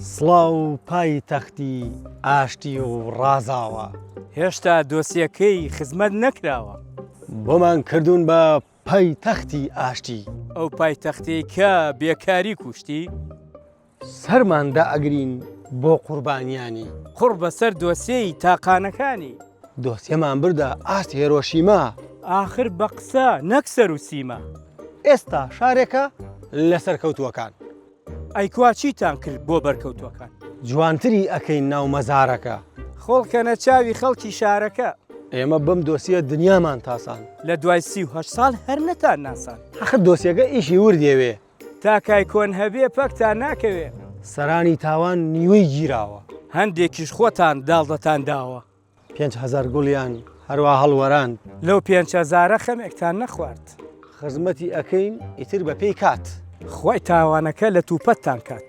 سڵاو پای تەختی ئاشتی و ڕازاوە هێشتا دۆسیەکەی خزمەت نەکراوە. بۆمان کردوون بە پای تەختی ئاشتی. ئەو پایتەختەی کە بێکاری کوشتی سەرماندا ئەگرین بۆ قوربانیانی. قوڕ بەسەر دۆسیەی تاقانەکانی. دۆسیەمان بردە ئاست هێرۆشیما. ئاخر بە قسە نەک سەر و سیما. ئێستا شارێکە لەسەر کەوتووەکان. ئەیکوا چیتان کرد بۆ بەرکەوتوەکان؟ جوانتری ئەکەین ناو مەزارەکە. خۆڵکەنە چاوی خەڵکی شارەکە. ئێمە بەم دۆسیە دنیامان تاسان. لە دوای 38 ساڵ هەر نەتان ناسان. ئەخر دۆسیەکە ئیشی وردێوێ. تاکای کۆن هەبێ پەکتان ناکەوێ. سەرانی تاوان نیوەی گیراوە. هەندێکیش خۆتان داڵدەتان داوە. 5,000 گوڵیان هەروە هەڵوەراند. لەو 5,000 خەمێکتان نەخوارد. خزمەتی ئەکەین ئیتر بە پێی کات. خۆی تاوانەکە لە تووپەتتان کات.